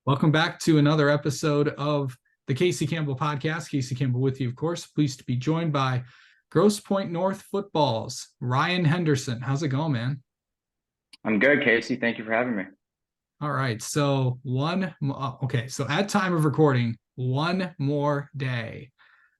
Welcome back to another episode of the Casey Campbell podcast. Casey Campbell with you, of course. Pleased to be joined by Grosse Pointe North football's Ryan Henderson. How's it going, man? I'm good, Casey. Thank you for having me. All right. So So at time of recording, one more day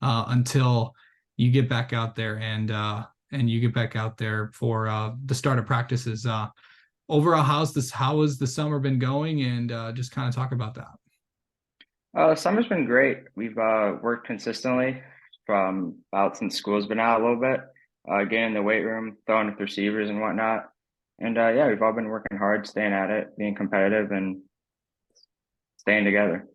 until you get back out there and you get back out there for the start of practices. Overall, how has the summer been going, and just kind of talk about that. Summer's been great. We've worked consistently from about since school's been out a little bit, getting in the weight room, throwing with receivers and whatnot. And yeah, we've all been working hard, staying at it, being competitive, and staying together.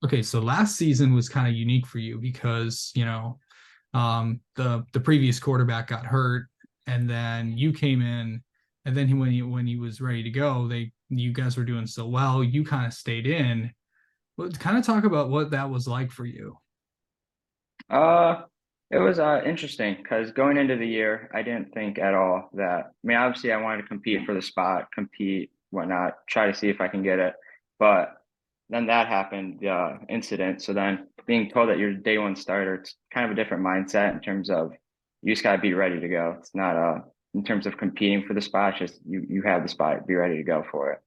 Okay, so last season was kind of unique for you because the previous quarterback got hurt, and then you came in, and then when he was ready to go, you guys were doing so well, you kind of stayed in. Well, kind of talk about what that was like for you. Uh, it was interesting because going into the year, I didn't think at all that. I mean, obviously, I wanted to compete for the spot, compete, whatnot, try to see if I can get it. But then that happened, the incident. So then being told that you're a day one starter, it's kind of a different mindset in terms of you just gotta be ready to go. It's not in terms of competing for the spot, it's just you have the spot, be ready to go for it.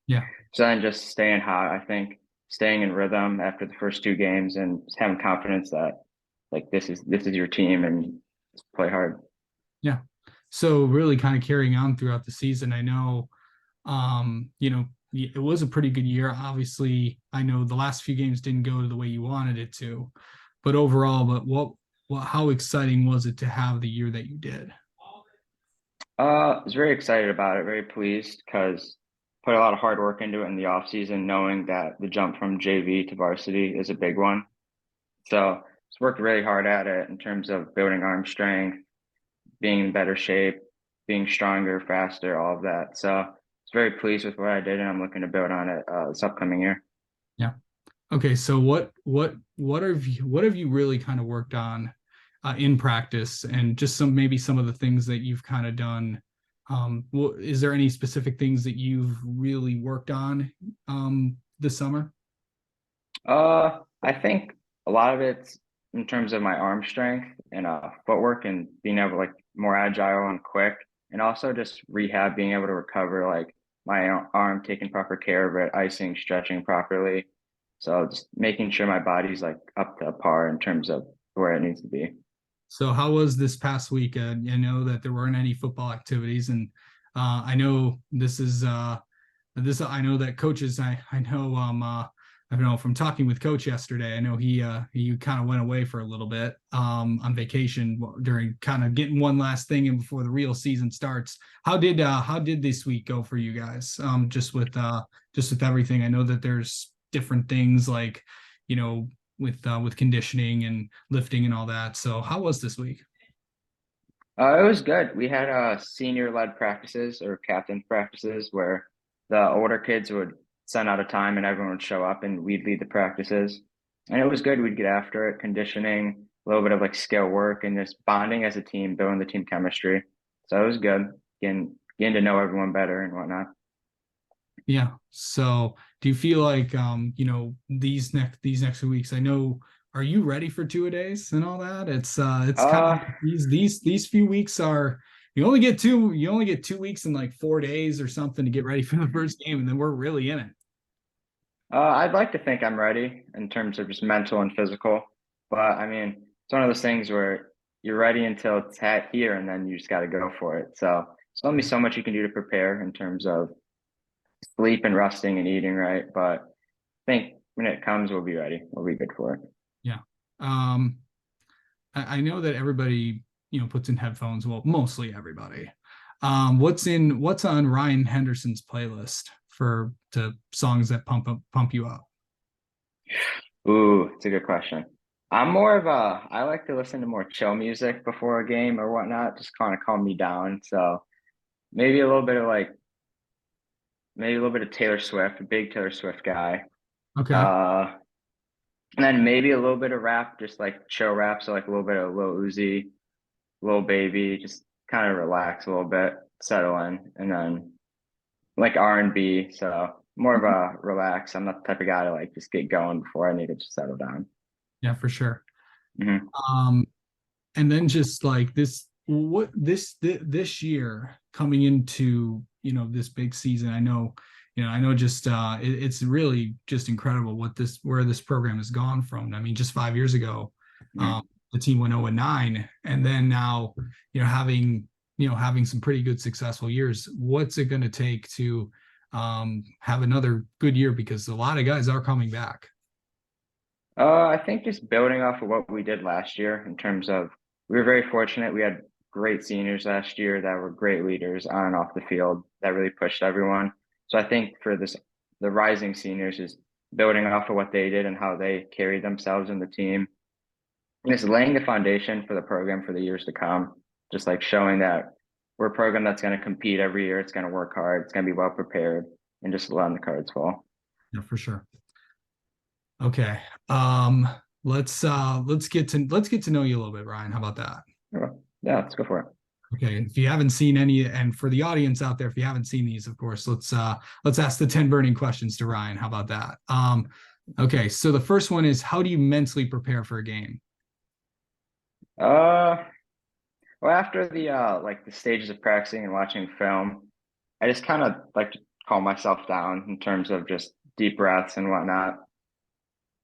Yeah. So then just staying hot, I think staying in rhythm after the first two games and just having confidence that like this is your team and just play hard. Yeah. So really kind of carrying on throughout the season. I know, it was a pretty good year. Obviously, I know the last few games didn't go the way you wanted it to, but overall, how exciting was it to have the year that you did? I was very excited about it, very pleased because put a lot of hard work into it in the off season, knowing that the jump from JV to varsity is a big one. So just worked really hard at it in terms of building arm strength, being in better shape, being stronger, faster, all of that. So I was very pleased with what I did, and I'm looking to build on it this upcoming year. Yeah. Okay. So what have you really kind of worked on in practice, and just maybe some of the things that you've kind of done? Is there any specific things that you've really worked on this summer? I think a lot of it's in terms of my arm strength and footwork and being able to like more agile and quick, and also just rehab, being able to recover like my arm, taking proper care of it, icing, stretching properly. So just making sure my body's like up to par in terms of where it needs to be. So how was this past week? I know that there weren't any football activities, and I know this. I know that coaches. I know I don't know from talking with Coach yesterday. I know he kind of went away for a little bit on vacation during kind of getting one last thing in before the real season starts. How did this week go for you guys? Just with everything. I know that there's different things like you know with conditioning and lifting and all that. So how was this week? It was good. We had senior-led practices or captain practices where the older kids would send out a time and everyone would show up and we'd lead the practices. And it was good. We'd get after it, conditioning, a little bit of like skill work and just bonding as a team, building the team chemistry. So it was good, getting to know everyone better and whatnot. Yeah. So do you feel like these next few weeks? I know, are you ready for 2 days and all that? It's kind Uh, of these few weeks are you only get 2 weeks and like 4 days or something to get ready for the first game, and then we're really in it. I'd like to think I'm ready in terms of just mental and physical, but I mean, it's one of those things where you're ready until it's at here, and then you just got to go for it. So there's only so much you can do to prepare in terms of sleep and resting and eating right. But I think when it comes, we'll be ready. We'll be good for it. Yeah. Um, I know that everybody, puts in headphones. Well, mostly everybody. What's on Ryan Henderson's playlist for the songs that pump you up? Ooh, it's a good question. I'm more of I like to listen to more chill music before a game or whatnot, just kind of calm me down. So maybe a little bit of like, maybe a little bit of Taylor Swift, a big Taylor Swift guy. Okay. Uh, and then maybe a little bit of rap, just like chill rap. So like a little bit of Lil Uzi, Lil Baby, just kind of relax a little bit, settle in, and then like R&B. So more of a relax. I'm not the type of guy to like just get going before I need to just settle down. Yeah, for sure. Hmm. Um, and then just like this year coming into, this big season, I know just it's really just incredible where this program has gone from. I mean, just 5 years ago, Hmm. the team went 0-9, and then now, having some pretty good successful years. What's it going to take to have another good year? Because a lot of guys are coming back. I think just building off of what we did last year in terms of we were very fortunate. We had great seniors last year that were great leaders on and off the field that really pushed everyone. So I think for the rising seniors is building off of what they did and how they carried themselves in the team. And it's laying the foundation for the program for the years to come. Just like showing that we're a program that's going to compete every year. It's going to work hard. It's going to be well prepared, and just letting the cards fall. Yeah, for sure. Okay. Um, let's get to know you a little bit, Ryan. How about that? Yeah, let's go for it. Okay. If you haven't seen any, and for the audience out there, if you haven't seen these, of course, let's ask the 10 burning questions to Ryan. How about that? Okay. So the first one is, how do you mentally prepare for a game? Uh, well, after the like the stages of practicing and watching film, I just kind of like to calm myself down in terms of just deep breaths and whatnot.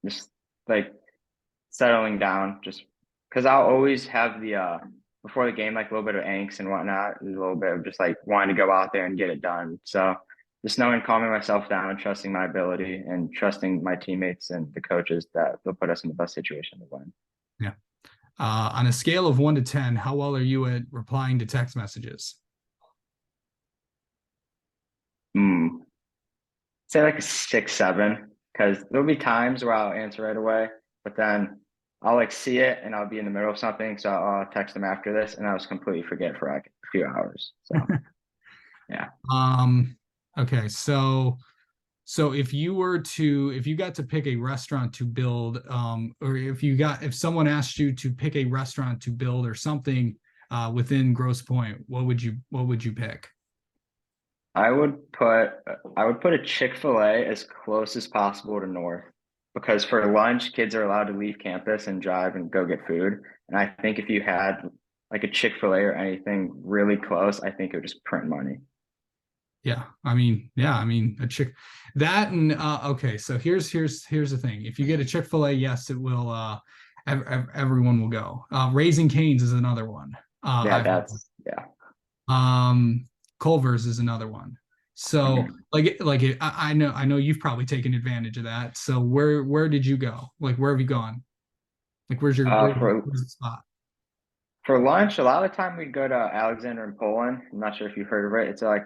Just like settling down, just because I'll always have the before the game like a little bit of angst and whatnot, a little bit of just like wanting to go out there and get it done. So just knowing, calming myself down, trusting my ability, and trusting my teammates and the coaches that they'll put us in the best situation to win. Yeah. On a scale of 1 to 10, how well are you at replying to text messages? Hmm. Say like a 6, 7, because there'll be times where I'll answer right away, but then I'll like see it and I'll be in the middle of something, so I'll text them after this, and I'll just completely forget for like a few hours. So yeah. Um, okay. So if you got to pick a restaurant to build, or if someone asked you to pick a restaurant to build or something within Grosse Pointe, what would you pick? I would put I would put a Chick-fil-A as close as possible to North because for lunch, kids are allowed to leave campus and drive and go get food. And I think if you had like a Chick-fil-A or anything really close, I think it would just print money. Yeah, a chick that and okay, so here's the thing. If you get a Chick-fil-A, yes, it will everyone will go. Raising Cane's is another one. Yeah, I've that's yeah. Culver's is another one. So Mhm. I know you've probably taken advantage of that. So where did you go? Like where have you gone? Like where's the spot? For lunch, a lot of the time we'd go to Alexander in Poland. I'm not sure if you've heard of it. It's kind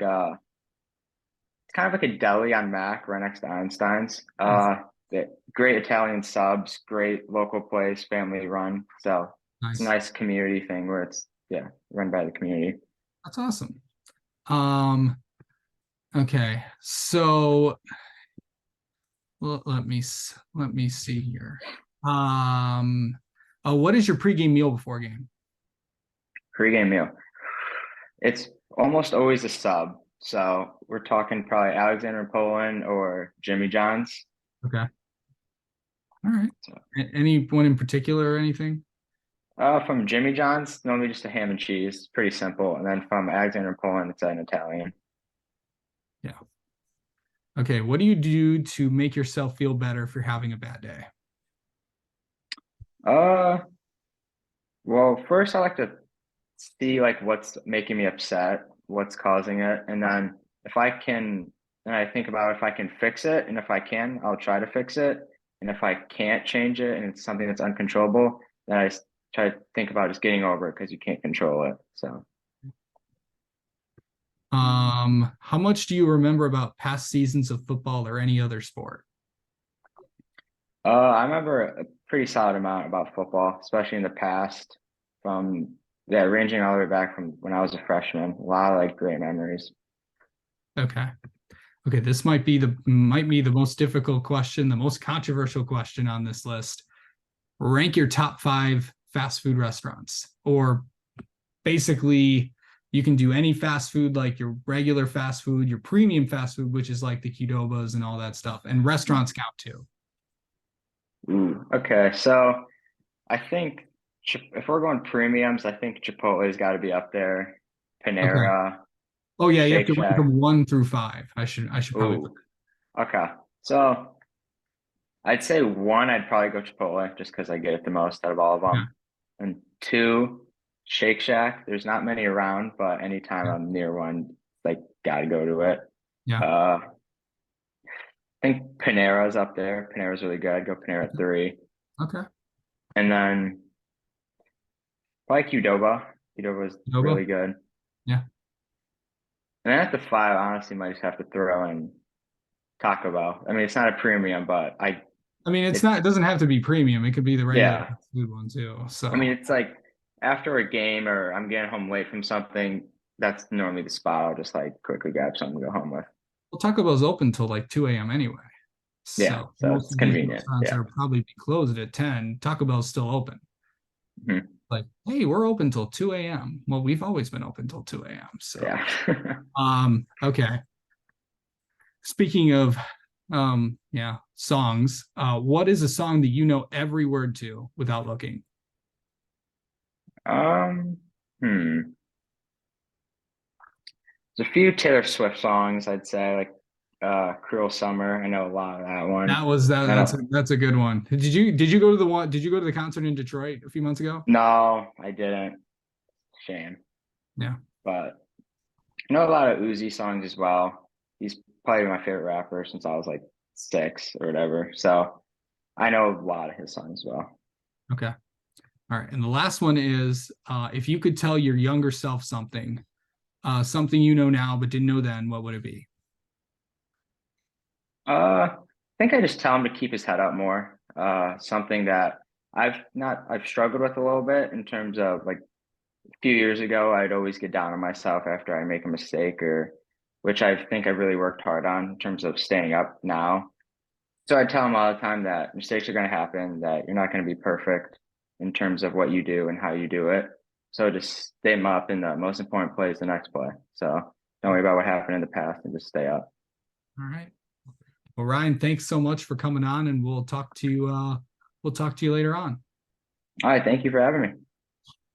of like a deli on Mac right next to Einstein's. Nice. Great Italian subs, great local place, family run. So it's a Nice. nice community thing where it's yeah, run by the community. That's awesome. Um, okay. So let me see here. Um, what is your pregame meal before game? Pre-game meal. It's almost always a sub. So we're talking probably Alexander in Poland or Jimmy John's. Okay. All right. So, Anyone in particular or anything? from Jimmy John's, normally just a ham and cheese, pretty simple. And then from Alexander in Poland, it's an Italian. Yeah. Okay. What do you do to make yourself feel better if you're having a bad day? Uh, well, first I like to see like what's making me upset, what's causing it, and then if I can, then I think about if I can fix it, and if I can, I'll try to fix it, and if I can't change it and it's something that's uncontrollable, then try to think about just getting over it because you can't control it. So, How much do you remember about past seasons of football or any other sport? I remember a pretty solid amount about football, especially in the past, from yeah, ranging all the way back from when I was a freshman. A lot of like great memories. Okay. Okay, this might be the most difficult question, the most controversial question on this list. Rank your top 5 fast food restaurants, or basically You can do any fast food, like your regular fast food, your premium fast food, which is like the Qdobas and all that stuff. And restaurants count too. Ooh, okay. So I think if we're going premiums, I think Chipotle's got to be up there. Okay. Panera, Oh yeah, you have Shake to rank Shack. them 1 through 5. I should probably put Ooh, okay. So I'd say one, I'd probably go Chipotle just because I get it the most out of all of that. Yeah. them. And two, Shake Shack. There's not many around, but anytime Yeah. I'm near one, like gotta go to it. Yeah. I think Panera's up there. Panera's really good. I'd go Panera at three. Okay. And then probably Qdoba. Qdoba is Qdoba. really good. Yeah. And then at the five, honestly, might just have to throw in Taco Bell. I mean, it's not a premium, but I mean, it's it's not, it doesn't have to be premium. It could be the regular yeah. fast food one too. I mean, So, it's like after a game or I'm getting home late from something, that's normally the spot. I'll just like quickly grab something to go home with. well, Taco Bell's open till like 2 a.m. anyway. Yeah, So so most it's of these convenient. restaurants Yeah. are probably be closed at 10. Taco Bell's still open. Mhm. Like, hey, we're open till 2 a.m. Well, we've always been open till 2 a.m. So, Yeah. okay. Speaking of yeah, songs, what is a song that you know every word to without looking? um, hmm. There's a few Taylor Swift songs, I'd say, like Cruel Summer. I know a lot of that one. That was that I that's a good one. Did you go to the one did you go to the concert in Detroit a few months ago? no, I didn't. Shame. Yeah. But I know a lot of Uzi songs as well. He's probably my favorite rapper since I was like 6 or whatever. So I know a lot of his songs as well. Okay. All right. And the last one is if you could tell your younger self something, something you know now but didn't know then, what would it be? I think I just tell him to keep his head up more. Something that I've struggled with a little bit in terms of like a few years ago, I'd always get down on myself after I make a mistake or which I think I really worked hard on in terms of staying up now. So I tell him all the time that mistakes are going to happen, that you're not going to be perfect in terms of what you do and how you do it. So just stay them up, and the most important play is the next play. So don't worry about what happened in the past and just stay up. All right. Well, Ryan, thanks so much for coming on, and we'll talk to you later on. All right, thank you for having me.